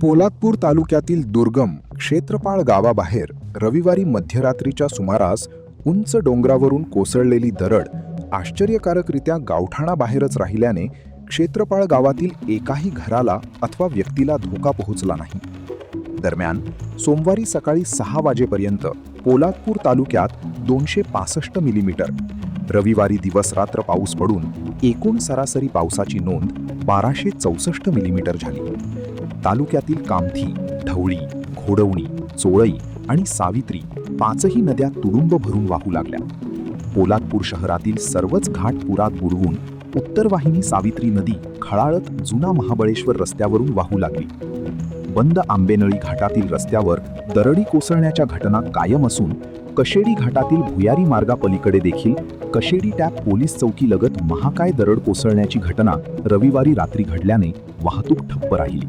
पोलादपूर तालुक्यातील दुर्गम क्षेत्रपाळ गावाबाहेर रविवारी मध्यरात्रीच्या सुमारास उंच डोंगरावरून कोसळलेली दरड आश्चर्यकारकरित्या गावठाणाबाहेरच राहिल्याने क्षेत्रपाळ गावातील एकाही घराला अथवा व्यक्तीला धोका पोहोचला नाही. दरम्यान सोमवारी सकाळी 6 वाजेपर्यंत पोलादपूर तालुक्यात 265 मिलीमीटर, रविवारी दिवस-रात्र पाऊस पडून एकूण सरासरी पावसाची नोंद 1264 मिलीमीटर झाली. तालुक्यातील कामठी, ढवळी, घोडवणी, चोळई आणि सावित्री 5ही नद्या तुडुंब भरून वाहू लागल्या. पोलादपूर शहरातील सर्वच घाट पुरात बुडवून उत्तर वाहिनी सावित्री नदी खळाळत जुना महाबळेश्वर रस्त्यावरून वाहू लागली. बंद आंबेनळी घाटातील रस्त्यावर दरडी कोसळण्याच्या घटना कायम असून कशेडी घाटातील भुयारी मार्गापलीकडे देखील कशेडी टॅप पोलीस चौकीलगत महाकाय दरड कोसळण्याची घटना रविवारी रात्री घडल्याने वाहतूक ठप्प राहिली.